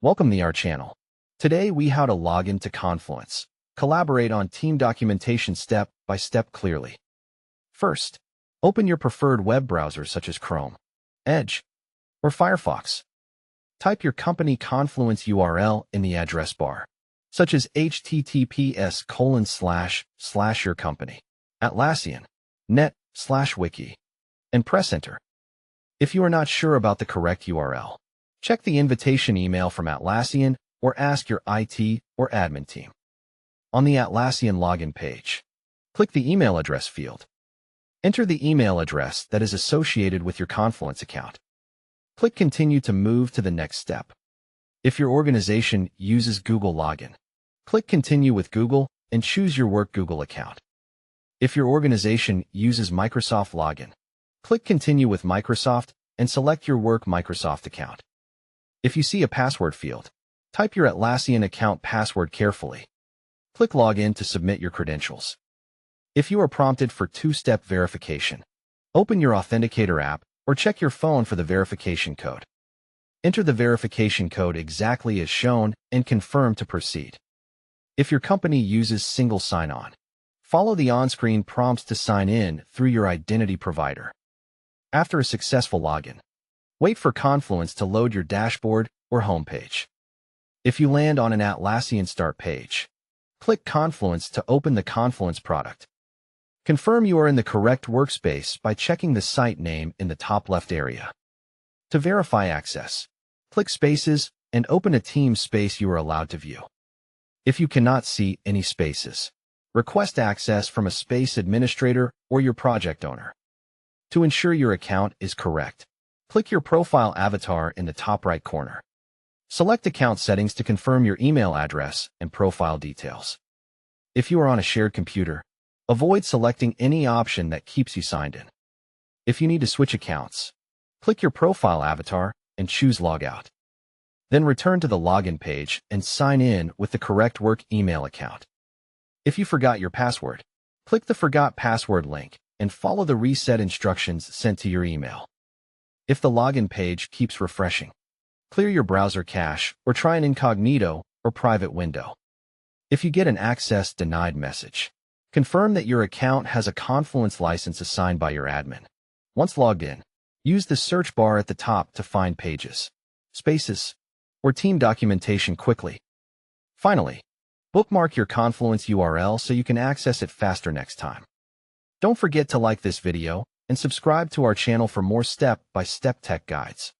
Welcome to our channel. Today we how to log into Confluence. Collaborate on team documentation step by step clearly. First, open your preferred web browser such as Chrome, Edge, or Firefox. Type your company Confluence URL in the address bar, such as https://yourcompany, Atlassian.net/wiki, and press enter. If you are not sure about the correct URL, check the invitation email from Atlassian or ask your IT or admin team. On the Atlassian login page, click the email address field. Enter the email address that is associated with your Confluence account. Click Continue to move to the next step. If your organization uses Google Login, click Continue with Google and choose your work Google account. If your organization uses Microsoft Login, click Continue with Microsoft and select your work Microsoft account. If you see a password field, type your Atlassian account password carefully. Click Login to submit your credentials. If you are prompted for two-step verification, open your Authenticator app or check your phone for the verification code. Enter the verification code exactly as shown and confirm to proceed. If your company uses single sign-on, follow the on-screen prompts to sign in through your identity provider. After a successful login, wait for Confluence to load your dashboard or homepage. If you land on an Atlassian start page, click Confluence to open the Confluence product. Confirm you are in the correct workspace by checking the site name in the top left area. To verify access, click Spaces and open a team space you are allowed to view. If you cannot see any spaces, request access from a space administrator or your project owner. To ensure your account is correct, click your profile avatar in the top right corner. Select Account Settings to confirm your email address and profile details. If you are on a shared computer, avoid selecting any option that keeps you signed in. If you need to switch accounts, click your profile avatar and choose Logout. Then return to the login page and sign in with the correct work email account. If you forgot your password, click the Forgot Password link and follow the reset instructions sent to your email. If the login page keeps refreshing, clear your browser cache or try an incognito or private window. If you get an access denied message, confirm that your account has a Confluence license assigned by your admin. Once logged in, use the search bar at the top to find pages, spaces, or team documentation quickly. Finally, bookmark your Confluence URL so you can access it faster next time. Don't forget to like this video and subscribe to our channel for more step-by-step tech guides.